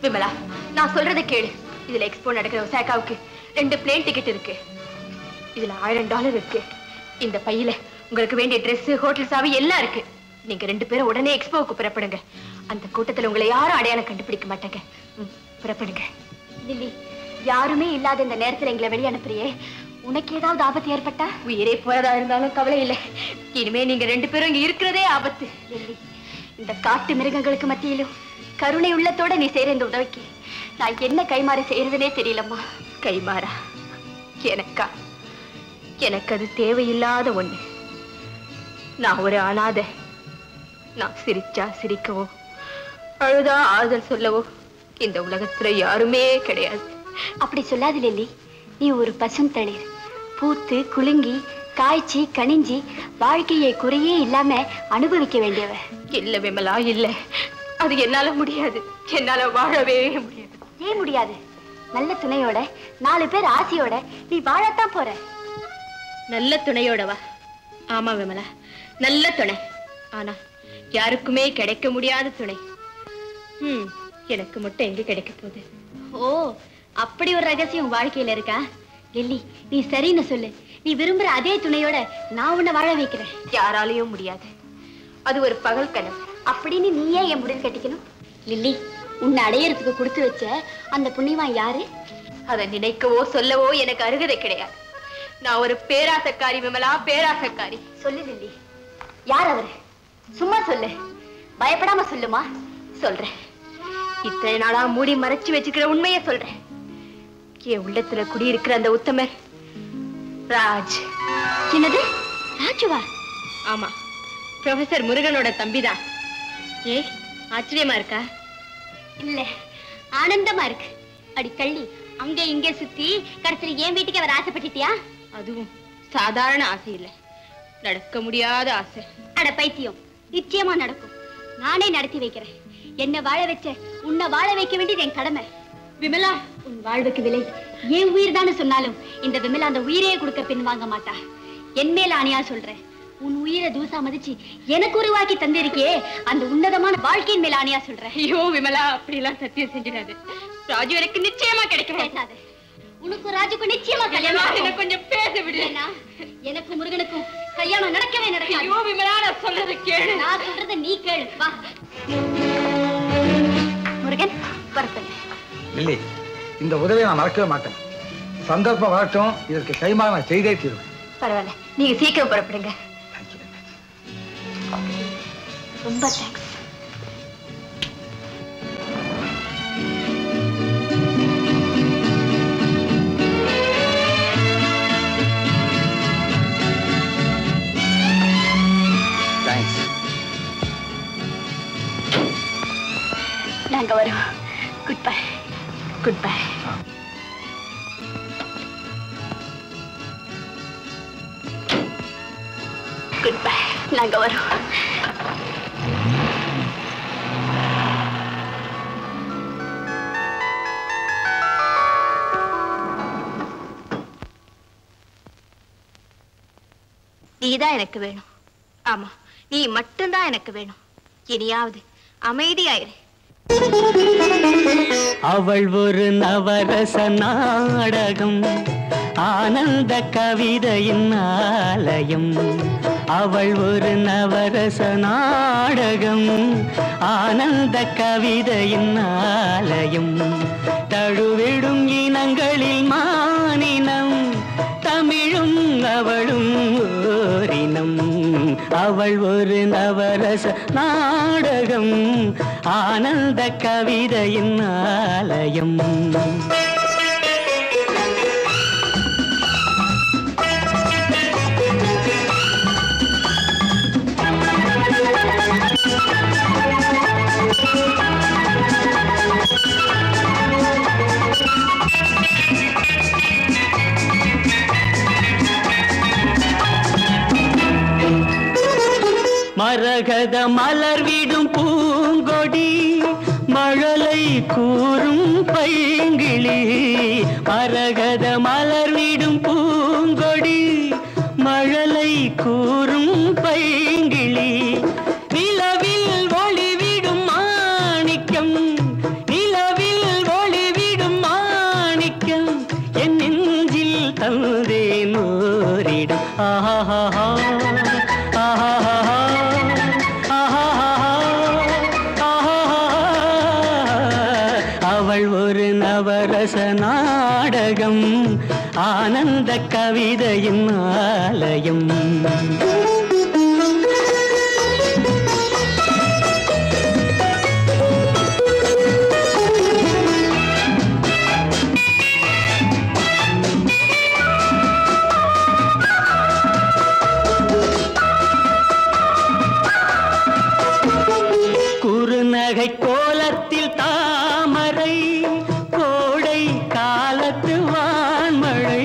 விமலா, நான் சொல்றதை கேளு. இதுல எக்ஸ்போ நடக்கிற ஒசாகாவுக்கு 2 பிளேன் டிக்கெட் இருக்கு. இதுல $1000 இருக்கு. இந்த பையில உங்களுக்கு வேண்டிய ட்ரெஸ், ஹோட்டல் சாவி எல்லாம் இருக்கு. நீங்க 2 பேரும் உடனே எக்ஸ்போவுக்கு புறப்படுங்க. அந்த கூட்டத்துல உங்களை யாரும் அடையாளம் கண்டுபிடிக்க மாட்டாங்க. புறப்படுங்க. லில்லி, யாருமே இல்லாத இந்த நேரத்துல எங்களை வெளியே அனுப்புறியே, உனக்கு ஏதாவது ஆபத்து ஏற்பட்டா? உயிரே போறதா இருந்தாலும் கவலை இல்லை. இனிமே நீங்க 2 பேரும் இங்க இருக்கிறதே ஆபத்து. லில்லி, இந்த காட்டு மிருகங்களுக்கு மத்தியிலும் கருணை உள்ளத்தோட நீ செய்யற இந்த உதவிக்கு நான் என்ன கைமாறு செய்யறதுனே தெரியலம்மா. கைமாறா? எனக்கா? எனக்கு அது தேவையில்லாத ஒண்ணு. நான் ஒரு அனாதை. நான் சிரிச்சா சிரிக்கவோ, அழுதா ஆறுதல் சொல்லவோ இந்த உலகத்துல யாருமே கிடையாது. அப்படி சொல்லாது லில்லி. நீ ஒரு பசுந்தளிர், பூத்து குலுங்கி காய்ச்சி கனிஞ்சி வாழ்க்கையை குறையே இல்லாம அனுபவிக்க வேண்டியவ. இல்ல விமலா, இல்ல. அது என்னால முடியாது. என்னால வாழவே முடியாது. ஏன் முடியாது? நல்ல துணையோட 4 பேர் ஆசையோட நீ வாழத்தான் போற. நல்ல துணையோடவா? ஆமா விமலா, நல்ல துணை. ஆனா யாருக்குமே கிடைக்க முடியாத துணை. எனக்கு மட்டும் எங்க கிடைக்க போகுது? ஓ, அப்படி ஒரு ரகசியம் வாழ்க்கையில இருக்கா? லில்லி, நீ சரின்னு சொல்லு. நீ விரும்புற அதே துணையோட நான் உன்னை வாழ வைக்கிறேன். யாராலையும் முடியாது. அது ஒரு பகல் கனவு. அப்படின்னு நீயே என் முடிவு கட்டிக்கணும்? லில்லி, உன்னை அடையறதுக்கு கொடுத்து வச்ச அந்த புண்ணியவான் யாரு? அதை நினைக்கவோ சொல்லவோ எனக்கு அருகதை கிடையாது. நான் ஒரு பேராசக்காரி விமலா, பேராசக்காரி. சொல்லு லில்லி, யார் அவரு? சும்மா சொல்லு, பயப்படாம சொல்லுமா. சொல்றேன். இத்தனை நாளா மூடி மறைச்சு வச்சுக்கிற உண்மையை சொல்றேன். என் உள்ளத்துல குடியிருக்கிற அந்த உத்தமர் ராஜ். என்னது, ராஜுவா? ஆமா, ப்ரொஃபசர் முருகனோட தம்பிதான். ஏ, ஆச்சரியமா இருக்கா? இல்ல, ஆனந்தமா இருக்கு. அடி கள்ளி, அங்க இங்க சுத்தி கடைசியில் என் வீட்டுக்கு அவர் ஆசைப்பட்டுட்டியா? அதுவும் சாதாரண ஆசை இல்ல, நடக்க முடியாத ஆசை. அட பைத்தியம், நிச்சயமா நடக்கும். நானே நடத்தி வைக்கிறேன். என்ன வாழ வச்ச உன்னை வாழ வைக்க வேண்டியது என் கடமை. விமலா, உன் வாழ்வுக்கு விலை ஏன் உயிர் தானே சொன்னாலும் இந்த விமலா அந்த உயிரையே கொடுக்க பின் வாங்க மாட்டா. என் மேல ஆணையா சொல்றேன். உன் உயிரை தூசா மதிச்சு எனக்கு உருவாக்கி தந்திருக்கே அந்த உன்னதமான வாழ்க்கையின் மேல ஆணையா சொல்றேன். ஐயோ விமலா, அப்படி எல்லாம் சத்தியம் செஞ்சிடாது. ராஜு எனக்கு நிச்சயமா கிடைக்கும். உனக்கு ராஜுக்கும் நிச்சயமா கல்யாணம். எனக்கு கொஞ்சம் பேச விடுறேனா? எனக்கு முருகனுக்கும் கல்யாணம் நடக்கவே நடக்காது. ஐயோ விமலா, நான் சொல்றதை கேளு. நான் சொல்றதை நீ கேளு. வா முருகன், வரப்பேன். இல்லை, இந்த உதவியை நான் மறக்கவே மாட்டேன். சந்தர்ப்பம் வரட்டும், இதற்கு கைமாக நான் செய்தே தீருவேன். பரவாயில்ல, நீங்க சீக்கிரம் புறப்படுங்க. ரொம்ப தேங்க்ஸ். நாங்க வரோம். Good bye. Good bye. Good bye. நாங்க வரோம். நீதான் எனக்கு வேணும். ஆமா, நீ மட்டும்தான் எனக்கு வேணும். இனியாவது அமைதியாயிரு. அவள் ஒரு நவரச நாடகம், ஆனந்த கவிதையின் ஆலயம். அவள் ஒரு நவரச நாடகம், ஆனந்த கவிதையின் ஆலயம். தழுவிடும் இனங்களில் மானினம், தமிழும் அவளும் ஓரினம். அவள் ஒரு நவரச நாடகம், ஆனந்த கவிதையின் ஆலயம். மரகத மலர்விடும் பூங்கொடி, மழலை கூறும் பைங்கிளி. மரகத மலர்விடும் பூங்கொடி, மழலை கூறும் பைங்கிளி. நிலவில் ஒளிவிடும் மாணிக்கம், நிலவில் அவள் ஒரு நவரச நாடகம், ஆனந்த கவிதையின் ஆலயம். குறுநகை கோலத்தில் தாமரை, கோடை காலத்து வான்மழை.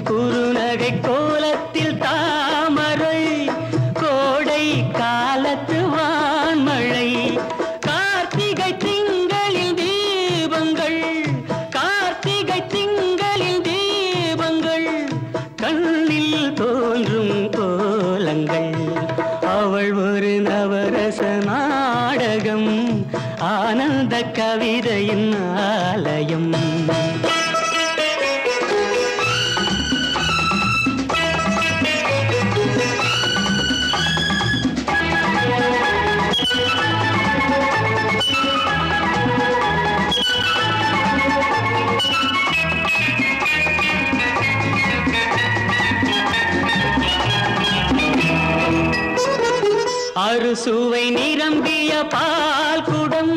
குறுநகை கோலத்தில் தாமரை, கோடை காலத்து வான்மழை. கார்த்திகை திங்களில் தீபங்கள், கார்த்திகை திங்களில் தீபங்கள், கண்ணில் தோன்றும் கோலங்கள். அவள் ஒரு நவரச நாடகம், ஆனந்த கவிதையின் ஆலயம். அறுசுவை நிரம்பிய பால் குடம்,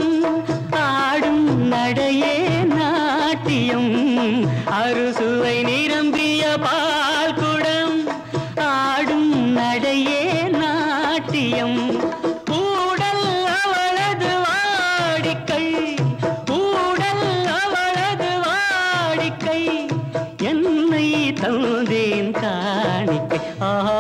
ஆடும் நடையே நாட்டியம். அறுசுவை நிரம்பிய பால் குடம், ஆடும் நடையே நாட்டியம். ஊடல் அவளது வாடிக்கை, ஊடல் அவளது வாடிக்கை, என்னை தந்தேன் காணிக்கை. ஆஹா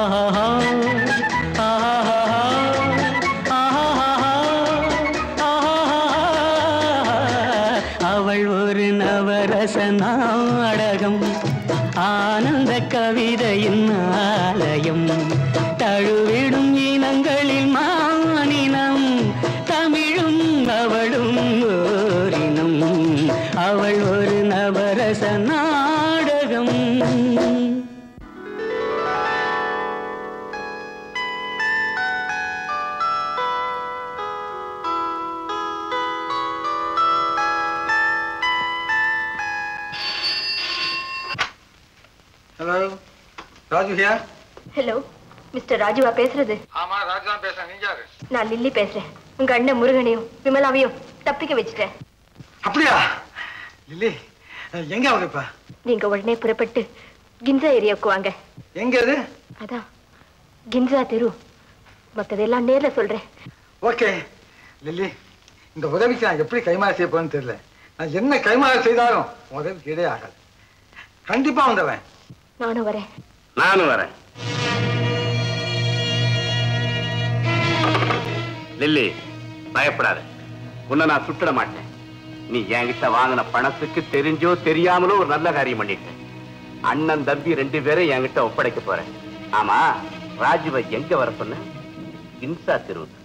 அவள் ஒரு நவரச நாடகம், ஆனந்த கவிதையின் ஆலயம். தழுவிடும் இனங்களில் மானினம், தமிழும் அவளும் ஓரினம். அவள் ஒரு நவரச நாடகம். ஹலோ, ராஜு ஹியா. ஹலோ, மிஸ்டர் ராஜுவா பேசுறது? ஆமா, ராஜு தான் பேசுறேன். நீங்க யாரு? நான் லில்லி பேசுறேன். உங்க அண்ணன் முருகனையும் விமலாவையும் தப்பிக்க வச்சுட்டேன். அப்படியா? லில்லி, எங்க அவங்க இப்ப? நீங்க உடனே புறப்பட்டு கின்சா ஏரியாவுக்கு வாங்க. எங்க அது? அதான் கின்சா தெரு. மத்ததெல்லாம் நேர்ல சொல்றேன். ஓகே லில்லி, இந்த உதவிக்கு நான் எப்படி கைமாறு செய்ய போறேன்னு தெரியல. நான் என்ன கைமாறு செய்தாலும் உதவிக்கு இடே ஆகாது. கண்டிப்பா வந்தவன். நானும் வரேன். நானும் வரேன். லில்லி, பயப்படாத. உன்னை நான் சுட்டிட மாட்டேன். நீ என்கிட்ட வாங்கின பணத்துக்கு தெரிஞ்சோ தெரியாமலோ ஒரு நல்ல காரியம் பண்ணிட்டேன். அண்ணன் தம்பி 2 பேரும் என்கிட்ட ஒப்படைக்க போறேன். ஆமா, ராஜுவை எங்க வர சொன்ன? கின்சா தெருவுக்கு.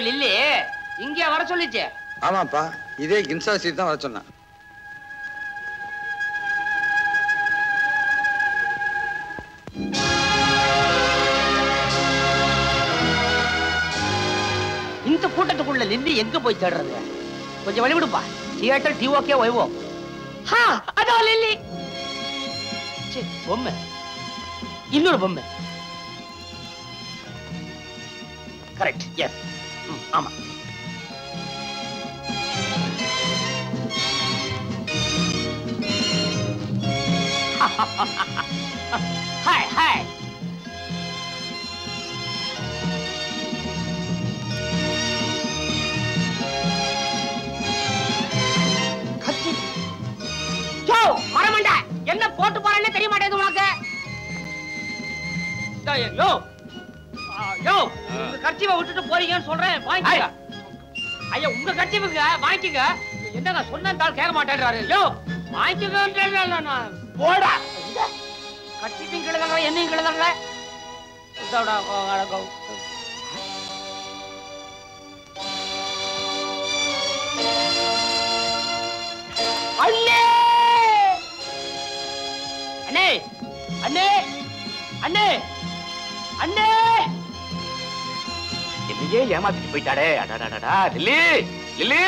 லில்லி இங்கே வர சொல்லிச்சு. ஆமாப்பா, இதே கின்சா ஸ்ட்ரீட் தான் வர சொன்னேன். இந்த கூட்டத்துக்குள்ள லில்லி எங்க போய் தேடுறது? கொஞ்சம் வழி விடுப்பா. தியேட்டர் டிஓகே வைவோ. அதோ லில்லி. பொம்மை, இன்னொரு பொம்மை. கரெக்ட். எஸ், ஆமா. Hi hi. மரமண்ட என்ன போட்டு போறேன்னு தெரிய மாட்டேங்குது உனக்கு. யோ யோ, உங்க கர்ச்சீஃபை விட்டுட்டு போறீங்கன்னு சொல்றேன், வாங்கிக்க. ஐயா, உங்க கர்ச்சீஃபுக்கு வாங்கிக்க. என்னங்க சொன்னாலும் கேட்க மாட்டேன்றாரு. யோ வாங்கிக்க. போடா, கர்ச்சீஃபையும் கிழதல்ல, என்னையும் கிழதல்ல. அண்ணே அண்ணே அண்ணே அண்ணே அண்ணே, என்னையே ஏமாத்திட்டு போயிட்டாடே. அடாடாடா, லில்லி லில்லி.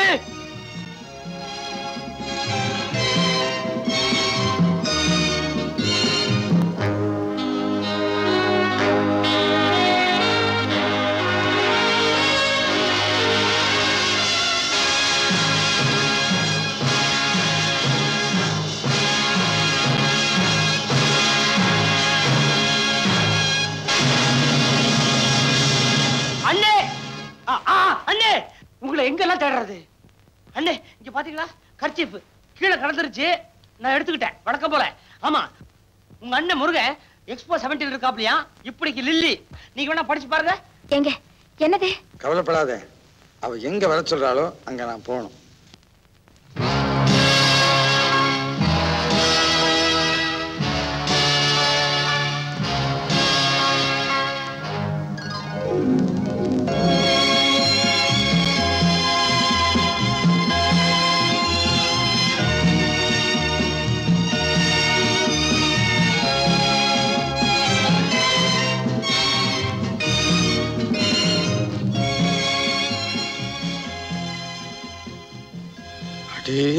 அண்ணே, உங்களை எங்கெல்லாம் தேடுறது? அண்ணே, இங்க பாத்தீங்களா, கர்ச்சீஃப் கீழே கடந்துருச்சு. நான் எடுத்துக்கிட்டேன் வழக்கம் போல. ஆமா, உங்க அண்ணன் முருகன் எக்ஸ்போ 70 இருக்காப்லையா, இப்படிக்கு லில்லி. நீங்க வேணா படிச்சு பாருங்க. எங்க என்னது? கவலைப்படாத, அவ எங்க வர சொல்றாளோ அங்க நான் போகணும்.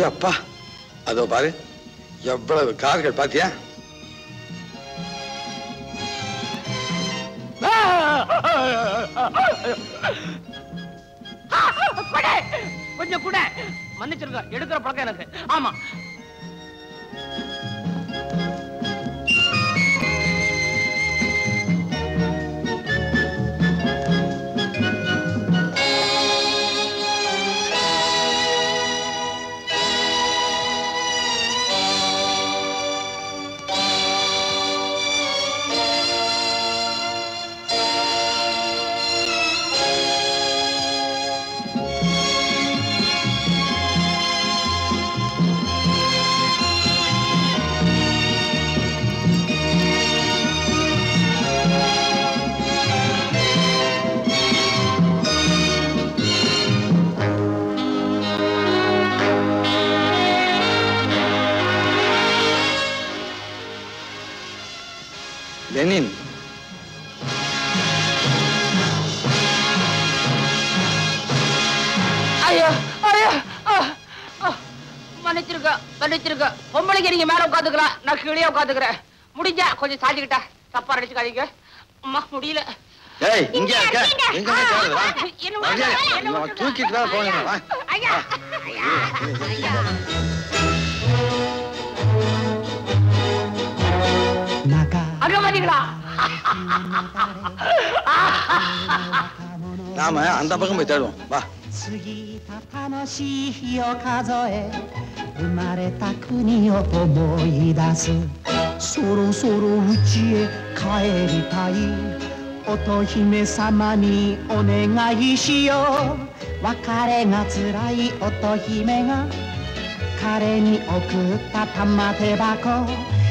அப்பா, அதோ பாரு, எவ்வளவு கார்கள் பாத்தியா? கொஞ்சம் கூட மன்னிச்சிருக்க, எடுக்கிற பழக்கம் எனக்கு. ஆமா, லெனின். ஐயோ ஐயோ, மன்னிச்சிருக்க மன்னிச்சிருக்க. பொம்பளைக்கு நீங்க மேல உட்காந்துக்கலாம், நான் கீழே உட்காந்துக்கிறேன். முடிஞ்சா கொஞ்சம் சாஞ்சுக்கிட்டா, தப்பா நினைச்சுக்காதீங்க. அம்மா முடியல. ஏய், இங்க இருக்க, எங்க தூக்கிட்டு தான் போகணும். அங்க பாத்தீங்களா? நாம அந்த பக்கம் போய் தேடுவோம், வா. 過ぎた楽しい日を数え生まれた国を思い出すそろそろ家へ帰りたい乙姫様にお願いしよう別れがつらい乙姫が彼に送った玉手箱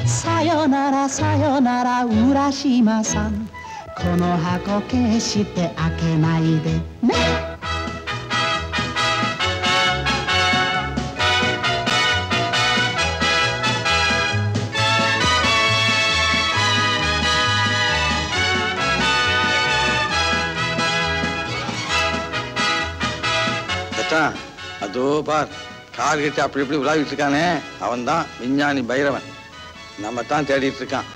さよならさよなら浦島さんこの箱決して開けないでねஅதோ பார் கார் கட்டி அப்படி இப்படி உலாவிட்டு இருக்கானே அவன் தான் விஞ்ஞானி பைரவன். நம்ம தான் தேடிட்டு இருக்கான்.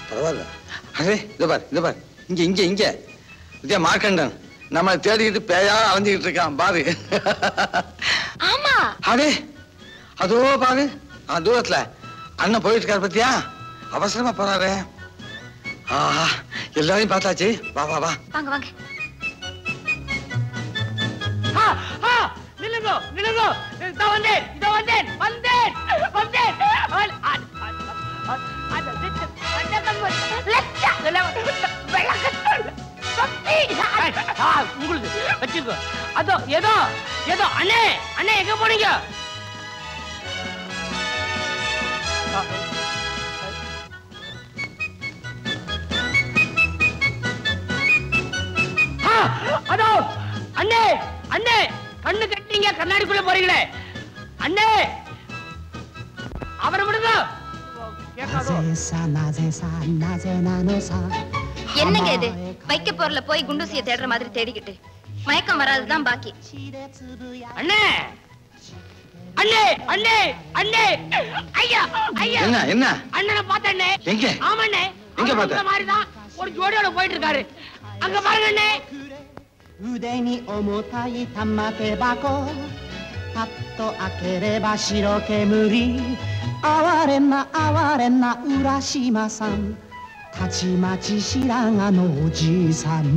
பரவாயில்ல. அரே இத பாரு இங்க இங்க இங்க இதே மார்க்கண்டன் நம்மளை தேடிக்கிட்டு பேயா அலைஞ்சிக்கிட்டு இருக்கான் பாரு. ஆமா. அரே அதோ பாரு தூரத்துல அண்ணன் போயிட்டு இருக்காரு பத்தியா? அவசரமா போறாரு. ஆஹா எல்லாரையும் பார்த்தாச்சு. வா வா வா வாங்க வாங்க. நில்லுங்கோ நில்லுங்கோ. இதோ வந்தேன். உங்களுக்கு வச்சுக்கோ. அதோ ஏதோ ஏதோ அண்ணே அண்ணே எங்க போனீங்க? அதோ அண்ணே அண்ணே கண்ணு கட்டிங்க கண்ணாடிக்குள்ள போறீங்களே அண்ணே அவரை விடுங்க. என்னங்க இது வைக்க போறல போய் குண்டூசிய தேடுற மாதிரி தேடிக்கிட்டு மயக்கம் வராதுதான் பாக்கி. அண்ணே அண்ணே அண்ணே அண்ணே ஐயா ஐயா என்ன என்ன அண்ணனை பார்த்தேனே. எங்க? ஆமாண்ணே எங்க பார்த்த? இந்த மாதிரி தான் ஒரு ஜோடியோட போயிட்டு இருக்காரு. அங்க பாருங்க அண்ணே. 腕に重たい玉手箱パッと開ければ白煙哀れな浦島さんたちまち白髪のおじいさん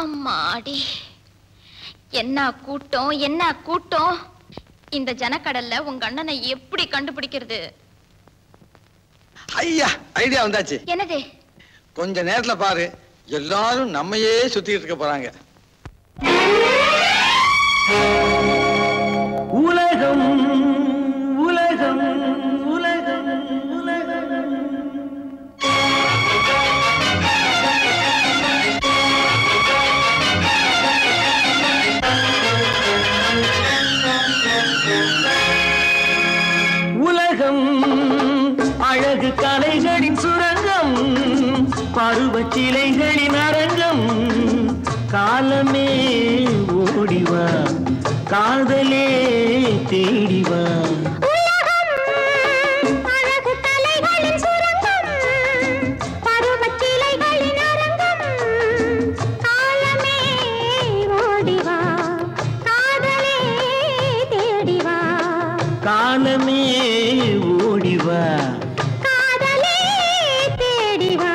அம்மாடி என்ன கூட்டம். இந்த ஜனக்கடல்ல உங்க அண்ணனை எப்படி கண்டுபிடிக்கிறது? ஐயா ஐடியா வந்தாச்சு. என்னது? கொஞ்ச நேரத்துல பாரு எல்லாரும் நம்மையே சுத்திட்டு இருக்க போறாங்க. உலகம் உலகம் உலகம் உலகம் உலகம் அழகு கலைகளின் சுரங்கம் பருவச் சிலைகளின் அரங்கம் காலமே ஓடிவா காதலே தேடிவா காலமே ஓடிவா காதலே தேடிவா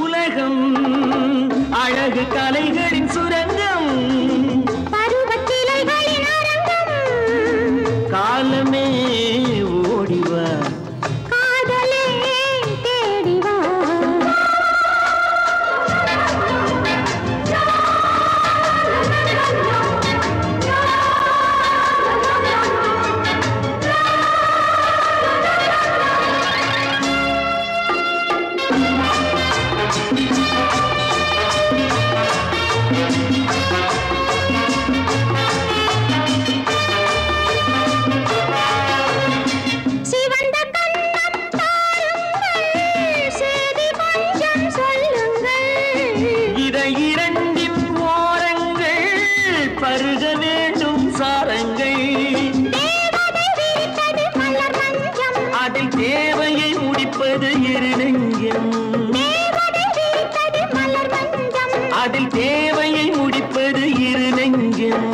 உலகம் அழகு கலைகளின் சுரங்கம் பருவச்சிலைகளின் அரங்கம் காலமே ஓடிவா காதலே தேடிவா முடிப்பது இரு நெஞ்சம் அதில் தேவையை முடிப்பது இரு நெஞ்சம்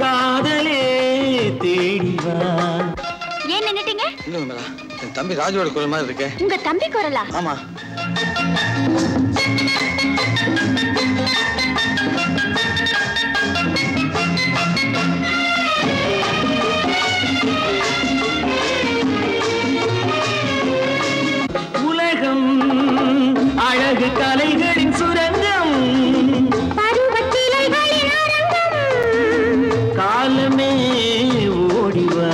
காதலே தேடிவா. ஏன் நின்னுட்டீங்க? என் தம்பி ராஜோட குரல் மாதிரி இருக்கு. உங்க தம்பி குரலா? ஆமா. உலகம் அழகு கலைகளின் சுரங்கம் காலமே ஓடிவா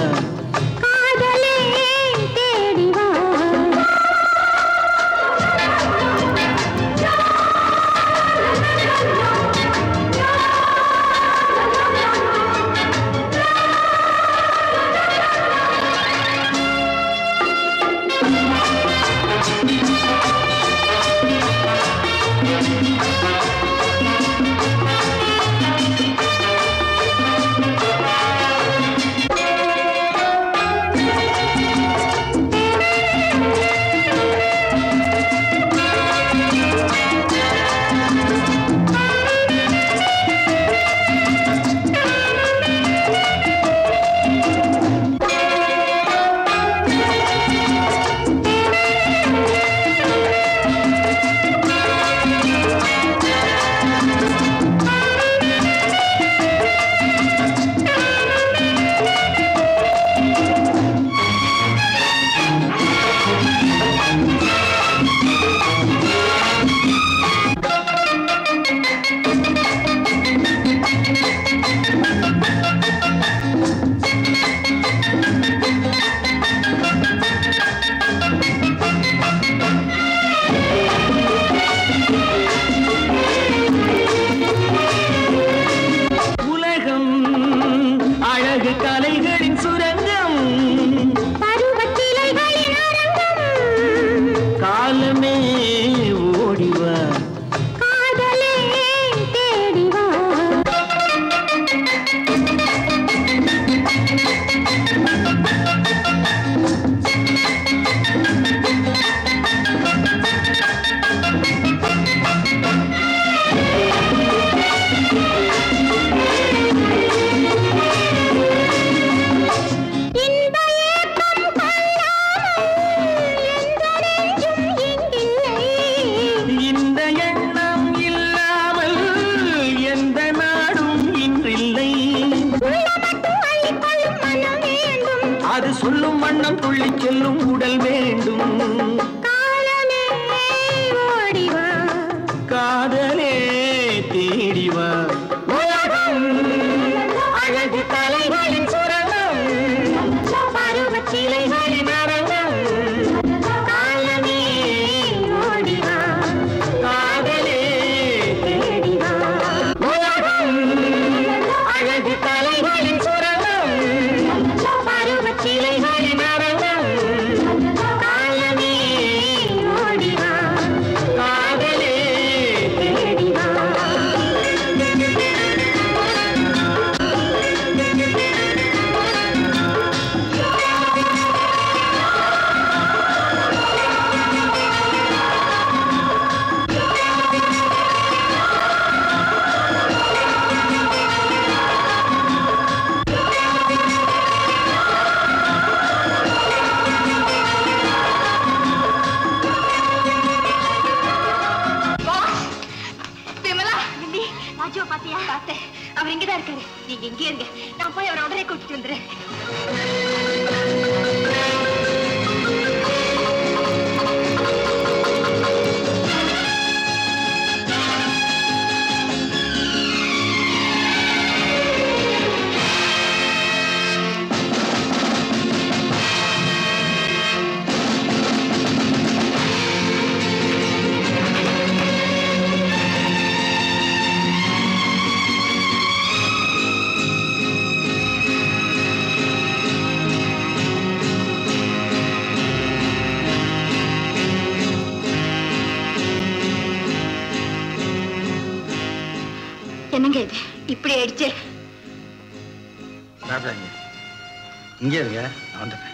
இங்கே இருங்க, நான் வந்துடுறேன்.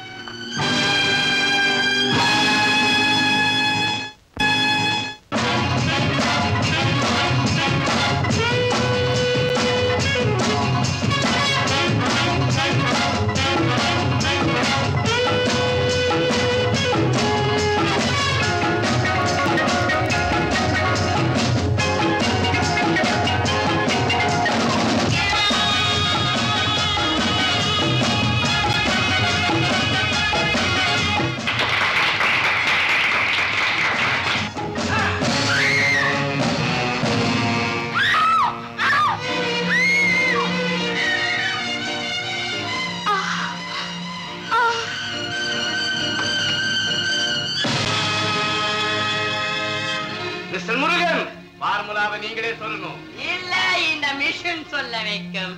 மிஸ்டர் முருகன், ஃபார்முலாவை நீங்களே சொல்லணும். இல்ல, இந்த மிஷின் சொல்ல வைக்கும்.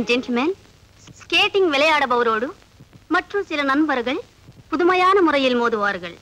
ஜென்டில்மேன், ஸ்கேட்டிங் விளையாடுபவரோடு மற்றும் சில நண்பர்கள் புதுமையான முறையில் மோதுவார்கள்.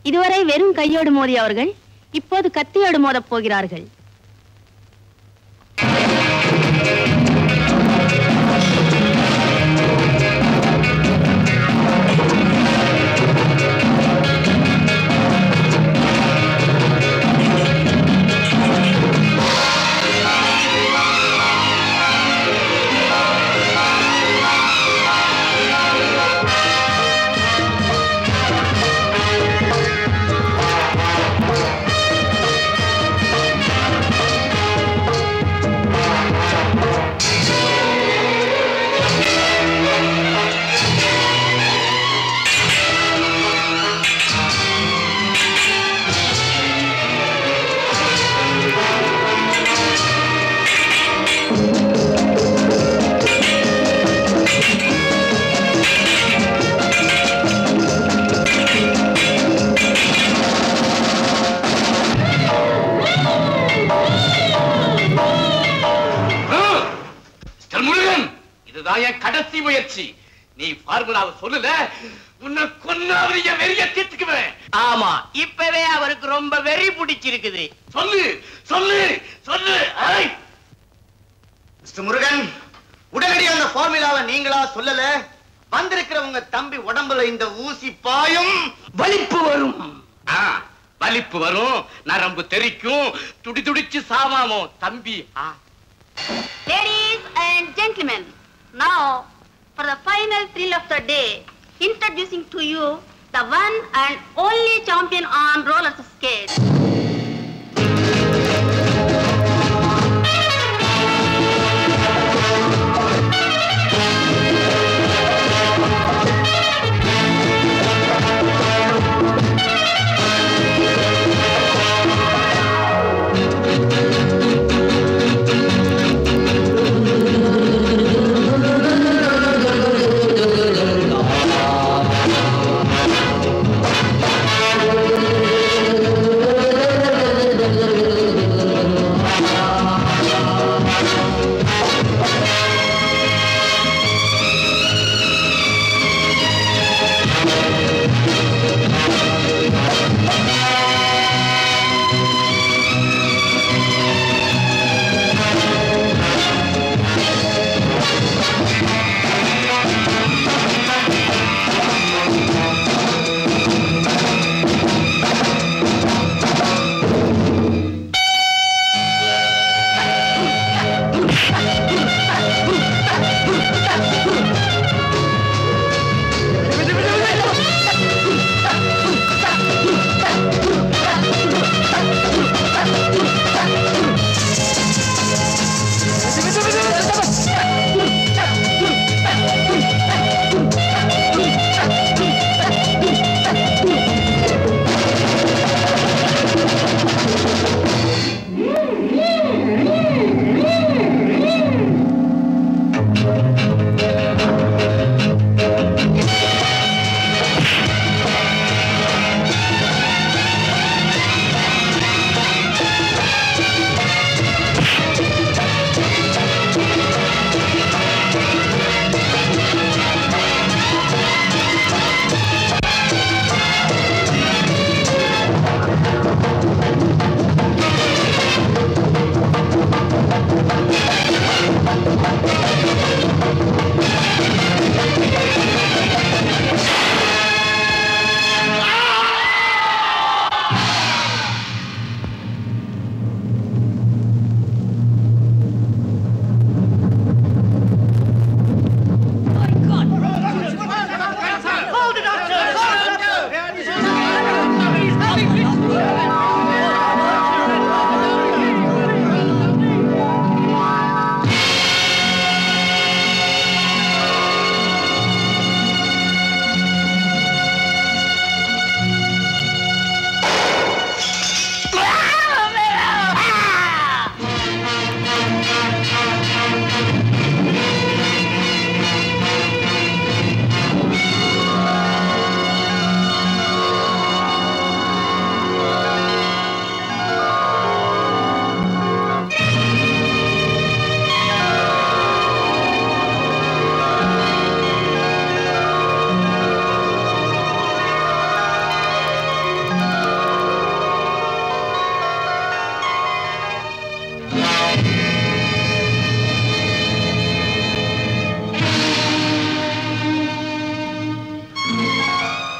இதுவரை வெறும் கையோடு மோதியவர்கள் இப்போது கத்தியோடு மோதப் போகிறார்கள். ஃபார்முலாவை சொல்லல, உன்னை கொன்னாவது என் வெறிய தீர்த்துக்குவேன். ஆமா, இப்பவே அவருக்கு ரொம்ப வெறி பிடிச்சிருக்குது. சொல்லு சொல்லு சொல்லு. மிஸ்டர் முருகன், உடனடியாக அந்த ஃபார்முலாவை நீங்களா சொல்லல, வந்திருக்கிறவங்க தம்பி உடம்புல இந்த ஊசி பாயும், வலிப்பு வரும். வலிப்பு வரும், நரம்பு தெரிக்கும், துடி துடிச்சு சாவாமோ தம்பி. Ladies and gentlemen, now for the final thrill of the day, introducing to you the one and only champion on roller skates.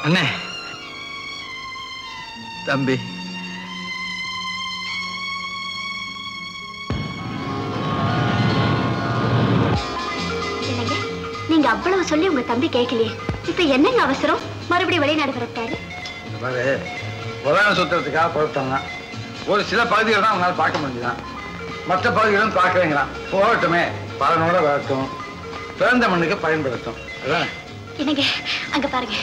அண்ணே, தம்பி, நீங்க அவ்வளவு சொல்லி உங்க தம்பி கேட்கலையே, இப்ப என்னங்க அவசரம்? மறுபடியும் வெளிநாடு பரப்பிட்டாரு. புராண சுத்திரத்துக்காக பொறுத்தாங்க. ஒரு சில பகுதிகள் தான் அவங்களால பார்க்க முடிஞ்சுதான், மற்ற பகுதிகளும் பார்க்கலைங்களாம். போகட்டுமே, பலனோட வரட்டும், பிறந்த மண்ணுக்கு பயன்படுத்தும். என்னங்க அங்க பாருங்க.